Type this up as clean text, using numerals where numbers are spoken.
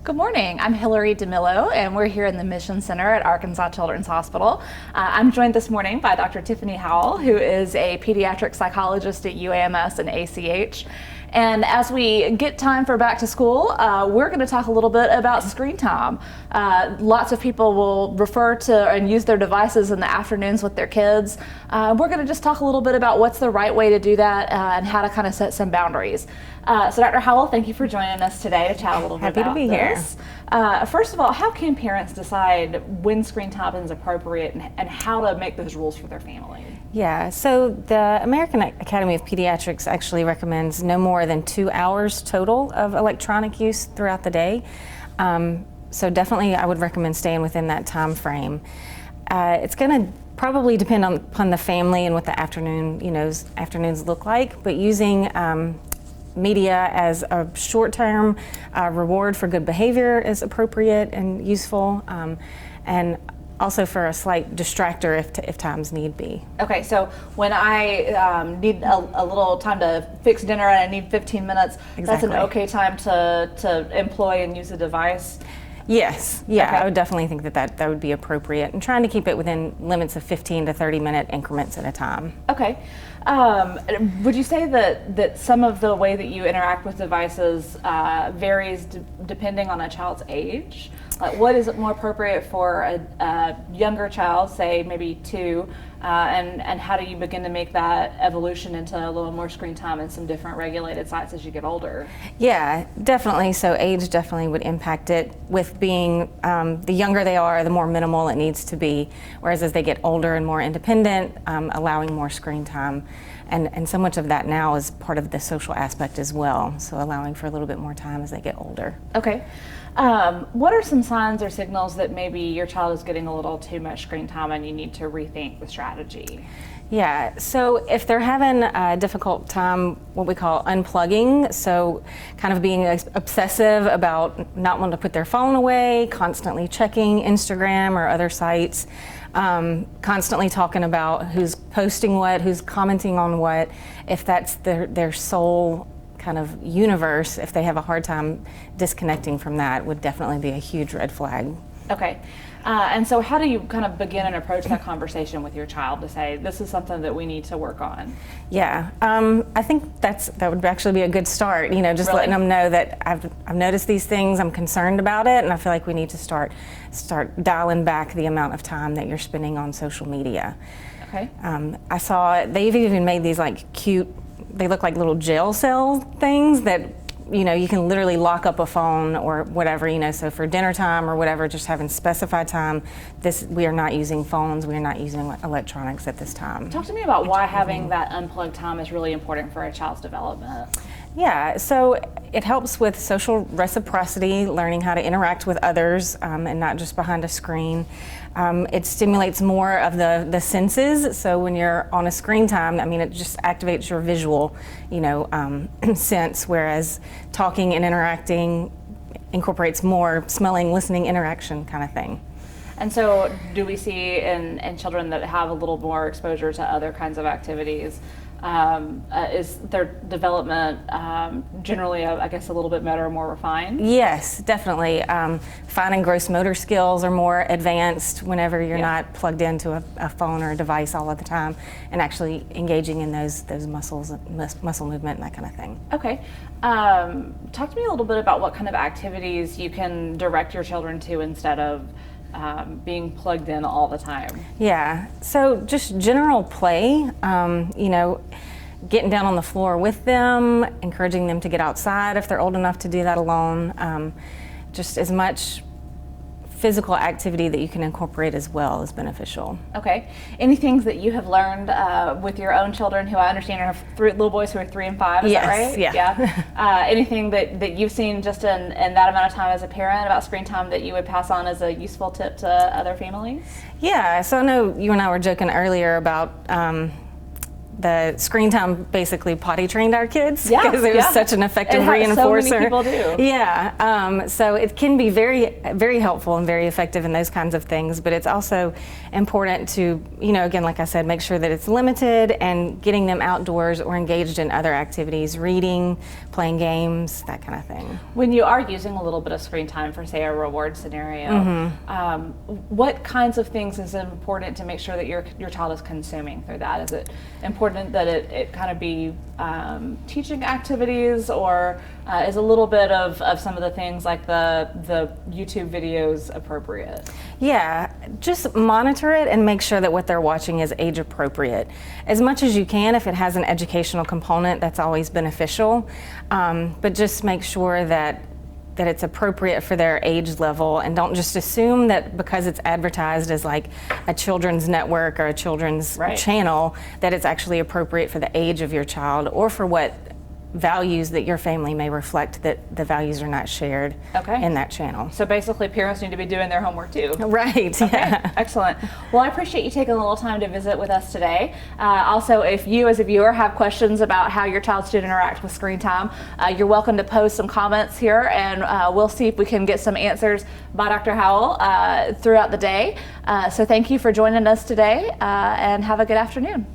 Good morning. I'm Hillary DeMillo, and we're here in the Mission Center at Arkansas Children's Hospital. I'm joined this morning by Dr. Tiffany Howell, who is a pediatric psychologist at UAMS and ACH. And as we get time for back to school, we're going to talk a little bit about screen time. Lots of people will refer to and use their devices in the afternoons with their kids. We're going to just talk a little bit about what's the right way to do that and how to kind of set some boundaries. So Dr. Howell, thank you for joining us today to chat a little bit about this. Happy to be here. First of all, how can parents decide when screen time is appropriate and how to make those rules for their family? Yeah, so the American Academy of Pediatrics actually recommends no more than 2 hours total of electronic use throughout the day. So definitely I would recommend staying within that time frame. It's going to probably depend upon the family and what the afternoons look like, but using media as a short-term reward for good behavior is appropriate and useful, and also for a slight distractor if times need be. Okay, so when I need a little time to fix dinner and I need 15 minutes, Exactly. That's an okay time to employ and use a device? Yes, yeah, Okay. I would definitely think that would be appropriate, and trying to keep it within limits of 15 to 30 minute increments at a time. Okay. Would you say that some of the way that you interact with devices varies depending on a child's age? Like, what is more appropriate for a younger child, say maybe 2, and how do you begin to make that evolution into a little more screen time and some different regulated sites as you get older? Yeah, definitely. So age definitely would impact it, with being the younger they are, the more minimal it needs to be, whereas as they get older and more independent, allowing more screen time. And so much of that now is part of the social aspect as well, so allowing for a little bit more time as they get older. Okay. What are some signs or signals that maybe your child is getting a little too much screen time and you need to rethink the strategy? Yeah, so if they're having a difficult time, what we call unplugging, so kind of being obsessive about not wanting to put their phone away, constantly checking Instagram or other sites, constantly talking about who's posting what, who's commenting on what, if that's their sole kind of universe, if they have a hard time disconnecting from that, would definitely be a huge red flag. Okay. And so how do you kind of begin and approach that conversation with your child to say, this is something that we need to work on? Yeah, I think that would actually be a good start, just Really? letting them know that I've noticed these things, I'm concerned about it, and I feel like we need to start dialing back the amount of time that you're spending on social media. Okay. I saw they've even made these like cute, they look like little jail cell things that you can literally lock up a phone or whatever, so for dinner time or whatever, just having specified time, we are not using phones, we are not using electronics at this time. Talk to me about why having that unplugged time is really important for a child's development. Yeah, so it helps with social reciprocity, learning how to interact with others and not just behind a screen. It stimulates more of the senses, so when you're on a screen time, it just activates your visual, sense, whereas talking and interacting incorporates more smelling, listening, interaction kind of thing. And so do we see in children that have a little more exposure to other kinds of activities, is their development generally, I guess, a little bit better, more refined? Yes, definitely. Fine and gross motor skills are more advanced whenever you're not plugged into a phone or a device all of the time, and actually engaging in those muscles, muscle movement, and that kind of thing. Okay. Talk to me a little bit about what kind of activities you can direct your children to instead of being plugged in all the time. Yeah, so just general play, getting down on the floor with them, encouraging them to get outside if they're old enough to do that alone. Just as much physical activity that you can incorporate as well is beneficial. Okay. Any things that you have learned with your own children, who I understand are little boys who are 3 and 5, is that right? Yeah. Anything that you've seen just in that amount of time as a parent about screen time that you would pass on as a useful tip to other families? Yeah, so I know you and I were joking earlier about the screen time basically potty trained our kids Yeah, because it was yeah. such an effective So reinforcer. many people do. Yeah, so it can be very, very helpful and very effective in those kinds of things, but it's also important to, again, like I said, make sure that it's limited and getting them outdoors or engaged in other activities, reading, playing games, that kind of thing. When you are using a little bit of screen time for, say, a reward scenario, what kinds of things is important to make sure that your child is consuming through that? Is it important that it kind of be teaching activities, or is a little bit of some of the things like the YouTube videos appropriate? Yeah, just monitor it and make sure that what they're watching is age appropriate. As much as you can, if it has an educational component, that's always beneficial. But just make sure that it's appropriate for their age level, and don't just assume that because it's advertised as like a children's network or a children's channel that it's actually appropriate for the age of your child or for what values that your family may reflect, that the values are not shared in that channel. So basically parents need to be doing their homework too. Right, Okay, yeah. excellent. Well, I appreciate you taking a little time to visit with us today. Also, if you as a viewer have questions about how your child should interact with screen time, you're welcome to post some comments here, and we'll see if we can get some answers by Dr. Howell throughout the day. So thank you for joining us today, and have a good afternoon.